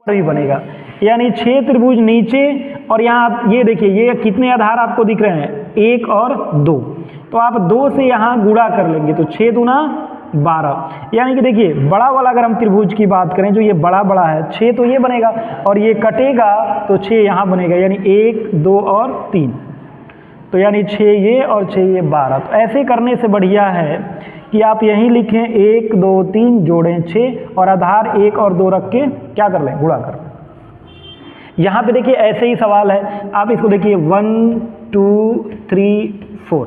भी बनेगा, यानी 6 त्रिभुज नीचे, और यहाँ ये देखिए ये कितने आधार आपको दिख रहे हैं, 1 और 2, तो आप 2 से यहाँ गुणा कर लेंगे तो 6 दूना 12, यानी कि देखिए बड़ा वाला अगर हम त्रिभुज की बात करें जो ये बड़ा बड़ा है 6 तो ये बनेगा, और ये कटेगा तो 6 यहाँ बनेगा, यानी 1 2 और 3, तो यानी 6 ये और 6 ये 12। तो ऐसे करने से बढ़िया है कि आप यहीं लिखें 1 2 3 जोड़ें 6 और आधार 1 और 2 रख के क्या कर लें, गुणा कर लें। यहाँ पे देखिए ऐसे ही सवाल है, आप इसको देखिए 1 2 3 4,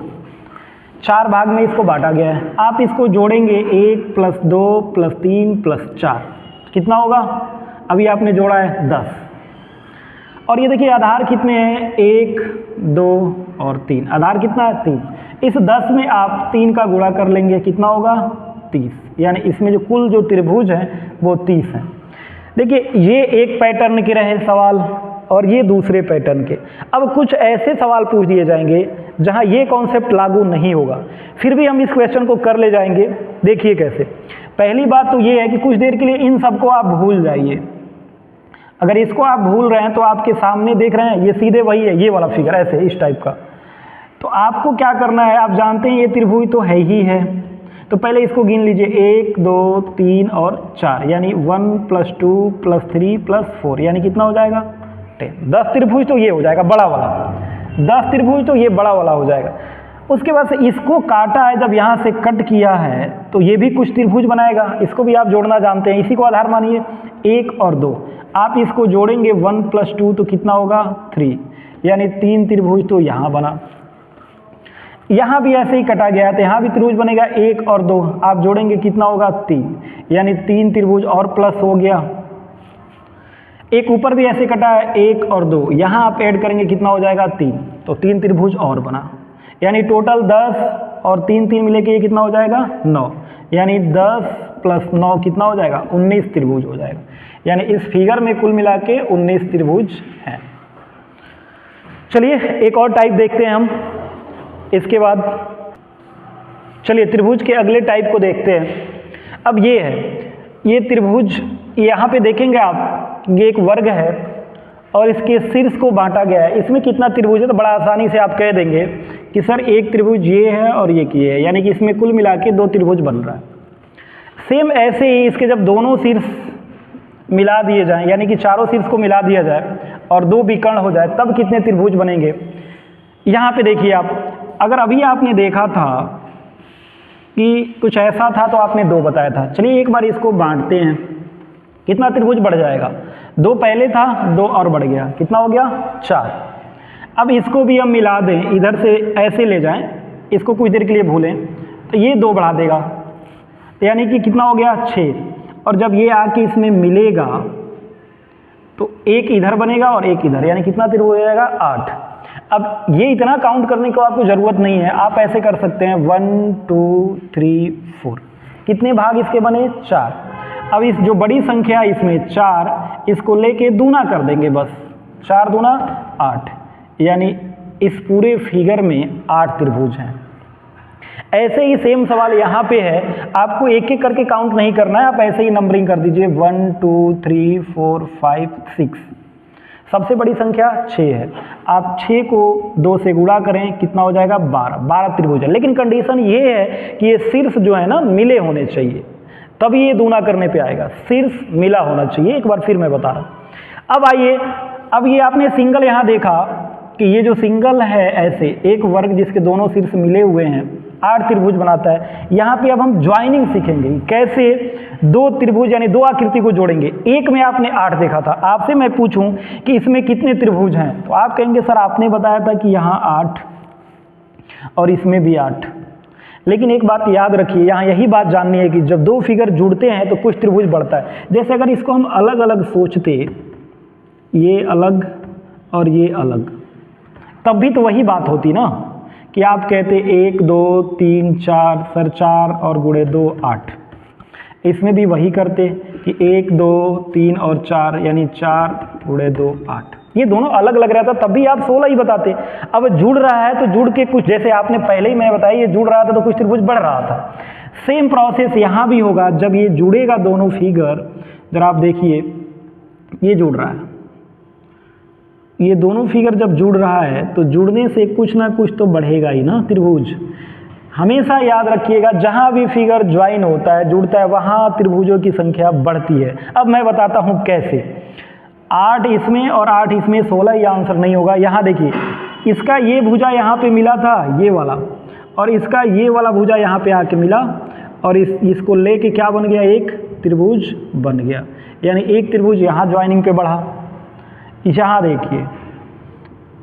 4 भाग में इसको बांटा गया है, आप इसको जोड़ेंगे 1 + 2 + 3 + 4, कितना होगा, अभी आपने जोड़ा है 10, और ये देखिए आधार कितने हैं, 1 2 और 3, आधार कितना है 3, इस 10 में आप 3 का गुणा कर लेंगे, कितना होगा 30, यानी इसमें जो कुल जो त्रिभुज हैं वो 30 हैं। देखिए ये एक पैटर्न के रहे सवाल और ये दूसरे पैटर्न के। अब कुछ ऐसे सवाल पूछ दिए जाएंगे जहां ये कॉन्सेप्ट लागू नहीं होगा, फिर भी हम इस क्वेश्चन को कर ले जाएंगे। देखिए कैसे, पहली बात तो ये है कि कुछ देर के लिए इन सबको आप भूल जाइए। अगर इसको आप भूल रहे हैं तो आपके सामने देख रहे हैं ये सीधे वही है, ये वाला फिगर ऐसे इस टाइप का, तो आपको क्या करना है, आप जानते हैं ये त्रिभुज तो है ही है, तो पहले इसको गिन लीजिए 1 2 3 और 4, यानी 1 + 2 + 3 + 4, यानी कितना हो जाएगा 10। 10 त्रिभुज तो ये हो जाएगा बड़ा वाला, 10 त्रिभुज तो ये बड़ा वाला हो जाएगा। उसके बाद से इसको काटा है, जब यहाँ से कट किया है तो ये भी कुछ त्रिभुज बनाएगा, इसको भी आप जोड़ना जानते हैं, इसी को आधार मानिए 1 और 2, आप इसको जोड़ेंगे 1 + 2 तो कितना होगा 3, यानी 3 त्रिभुज तो यहाँ बना। यहाँ भी ऐसे ही कटा गया है तो यहाँ भी त्रिभुज बनेगा 1 और 2, आप जोड़ेंगे कितना होगा 3, यानी 3 त्रिभुज और प्लस हो गया। एक ऊपर भी ऐसे कटा है 1 और 2, यहाँ आप ऐड करेंगे कितना हो जाएगा 3, तो 3 त्रिभुज और बना, यानी टोटल 10 और 3 3 मिले के ये कितना हो जाएगा 9, यानी 10 + 9 कितना हो जाएगा 19 त्रिभुज हो जाएगा, यानी इस फिगर में कुल मिला के 19 त्रिभुज हैं। चलिए एक और टाइप देखते हैं हम, इसके बाद चलिए त्रिभुज के अगले टाइप को देखते हैं। अब ये है, ये त्रिभुज यहाँ पे देखेंगे आप, ये एक वर्ग है और इसके शीर्ष को बांटा गया है, इसमें कितना त्रिभुज है, तो बड़ा आसानी से आप कह देंगे कि सर एक त्रिभुज ये है और ये ये है, यानी कि इसमें कुल मिला के 2 त्रिभुज बन रहा है। सेम ऐसे ही इसके जब दोनों शीर्ष मिला दिए जाएं, यानी कि चारों शीर्ष को मिला दिया जाए और 2 विकर्ण हो जाए, तब कितने त्रिभुज बनेंगे। यहाँ पे देखिए आप, अगर अभी आपने देखा था कि कुछ ऐसा था तो आपने 2 बताया था, चलिए एक बार इसको बांटते हैं, कितना त्रिभुज बढ़ जाएगा, 2 पहले था 2 और बढ़ गया, कितना हो गया 4। अब इसको भी हम मिला दें, इधर से ऐसे ले जाएं, इसको कुछ देर के लिए भूलें तो ये 2 बढ़ा देगा, यानी कि कितना हो गया 6, और जब ये आके इसमें मिलेगा तो एक इधर बनेगा और एक इधर, यानी कितना त्रिभुज हो जाएगा 8। अब ये इतना काउंट करने को आपको ज़रूरत नहीं है, आप ऐसे कर सकते हैं 1 2 3 4, कितने भाग इसके बने 4। अब इस जो बड़ी संख्या इसमें 4, इसको लेके दूना कर देंगे बस, 4 दूना 8, यानी इस पूरे फिगर में 8 त्रिभुज हैं। ऐसे ही सेम सवाल यहाँ पे है, आपको एक एक करके काउंट नहीं करना है, आप ऐसे ही नंबरिंग कर दीजिए 1 2 3 4 5 6, सबसे बड़ी संख्या 6 है, आप 6 को 2 से गुणा करें, कितना हो जाएगा 12 त्रिभुज है। लेकिन कंडीशन ये है कि ये शीर्ष जो है ना मिले होने चाहिए, तभी ये दूना करने पे आएगा, शीर्ष मिला होना चाहिए। एक बार फिर मैं बता रहा हूँ। अब आइए, अब ये आपने सिंगल यहाँ देखा कि ये जो सिंगल है ऐसे एक वर्ग जिसके दोनों शीर्ष मिले हुए हैं 8 त्रिभुज बनाता है। यहाँ पे अब हम ज्वाइनिंग सीखेंगे, कैसे 2 त्रिभुज यानी 2 आकृति को जोड़ेंगे। एक में आपने 8 देखा था, आपसे मैं पूछूं कि इसमें कितने त्रिभुज हैं, तो आप कहेंगे सर आपने बताया था कि यहाँ 8 और इसमें भी 8। लेकिन एक बात याद रखिए, यहाँ यही बात जाननी है कि जब 2 फिगर जुड़ते हैं तो कुछ त्रिभुज बढ़ता है। जैसे अगर इसको हम अलग अलग सोचते, ये अलग और ये अलग, तब भी तो वही बात होती ना कि आप कहते 1 2 3 4, सर 4 और गुणे 2 8। इसमें भी वही करते कि 1 2 3 और 4, यानी 4 गुणे 2 8। ये दोनों अलग लग रहा था, तब भी आप 16 ही बताते। अब जुड़ रहा है तो जुड़ के कुछ, जैसे आपने पहले ही मैं बताया, ये जुड़ रहा था तो कुछ त्रिभुज बढ़ रहा था। सेम प्रोसेस यहाँ भी होगा, जब ये जुड़ेगा दोनों फिगर, जरा आप देखिए ये जुड़ रहा है, ये दोनों फिगर जब जुड़ रहा है तो जुड़ने से कुछ ना कुछ तो बढ़ेगा ही ना त्रिभुज। हमेशा याद रखिएगा जहाँ भी फिगर ज्वाइन होता है, जुड़ता है, वहाँ त्रिभुजों की संख्या बढ़ती है। अब मैं बताता हूँ कैसे। 8 इसमें और 8 इसमें, 16 ये आंसर नहीं होगा। यहाँ देखिए, इसका ये भुजा यहाँ पे मिला था, ये वाला, और इसका ये वाला भुजा यहाँ पे आके मिला, और इसको लेके क्या बन गया, एक त्रिभुज बन गया। यानी एक त्रिभुज यहाँ ज्वाइनिंग पे बढ़ा। यहाँ देखिए,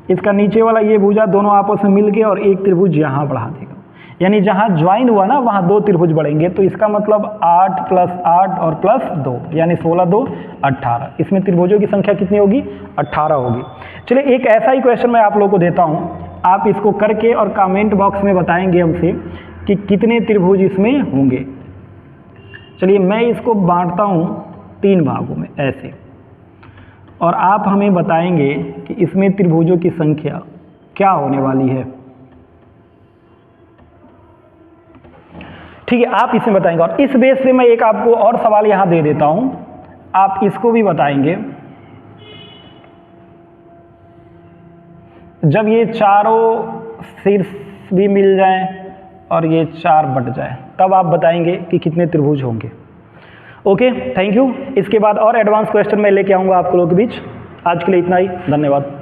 इसका नीचे वाला ये भुजा दोनों आपस में मिल के और एक त्रिभुज यहाँ बढ़ा देगा। यानी जहाँ ज्वाइन हुआ ना वहाँ 2 त्रिभुज बढ़ेंगे। तो इसका मतलब 8 + 8 और +2 यानी 16 2 18। इसमें त्रिभुजों की संख्या कितनी होगी, 18 होगी। चलिए एक ऐसा ही क्वेश्चन मैं आप लोगों को देता हूँ, आप इसको करके और कमेंट बॉक्स में बताएंगे हमसे कि कितने त्रिभुज इसमें होंगे। चलिए मैं इसको बांटता हूँ 3 भागों में ऐसे, और आप हमें बताएंगे कि इसमें त्रिभुजों की संख्या क्या होने वाली है। ठीक है, आप इसमें बताएंगे। और इस बेस पे मैं एक आपको और सवाल यहां दे देता हूं, आप इसको भी बताएंगे। जब ये चारों शीर्ष भी मिल जाएं और ये 4 बट जाए, तब आप बताएंगे कि कितने त्रिभुज होंगे। Okay, thank you. इसके बाद और एडवांस क्वेश्चन मैं लेके आऊंगा आप लोगों के बीच। आज के लिए इतना ही, धन्यवाद।